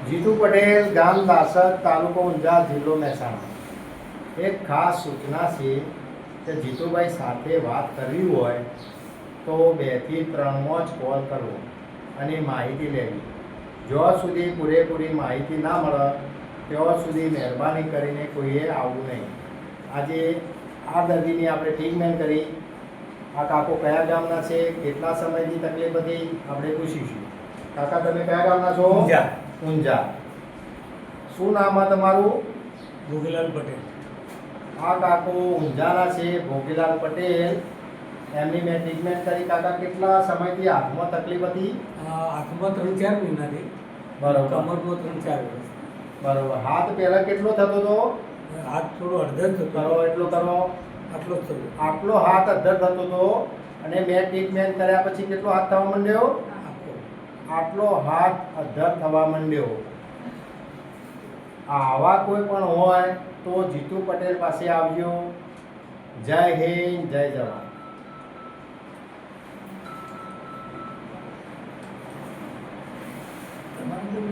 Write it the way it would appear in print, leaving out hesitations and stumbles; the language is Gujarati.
જીતુ પટેલ, ગામ દાસદ, તાલુકો ઊંઝા, જિલ્લો મહેસાણા. એક ખાસ સૂચના છે કે જીતુભાઈ સાથે વાત કરવી હોય તો 2 થી 3 જ કોલ કરવો અને માહિતી લેવી. જ્યાં સુધી પૂરેપૂરી માહિતી ના મળે ત્યાં સુધી મહેરબાની કરીને કોઈએ આવવું નહીં. આજે આ દર્દીની આપણે ટ્રીટમેન્ટ કરી. આ કાકો કયા ગામના છે, કેટલા સમયથી તકલીફ હતી, આપણે પૂછીશું. કાકા, તમે કયા ગામના છો? ઊંઝા. ઊંઝા. શું નામ છે તમારું? ભોગીલાલ પટેલ. આ કાકો ઊંઝાના છે, ભોગીલાલ પટેલ. એમની મેં ટ્રીટમેન્ટ કરી. કાકા, કેટલા સમયથી હાથમાં તકલીફ હતી? હાથમાં 3-4 મહિનાથી. બરોબર. કમરમાં 3-4 વર્ષ. બરોબર. હાથ પહેલા કેટલો થતો હતો? હાથ થોડો અડધર થતો. કરો એટલો કરો. આટલો જ થતો. આટલો હાથ અધ્ધર થતો હતો અને મેં ટ્રીટમેન્ટ કર્યા પછી કેટલો હાથ થવા માંડ્યો? આટલો હાથ અધ્ધર થવા માંડ્યો. આવા કોઈ પણ હોય તો જીતુ પટેલ પાસે આવજો. જય હિન્દ, જય જવાન. તમારું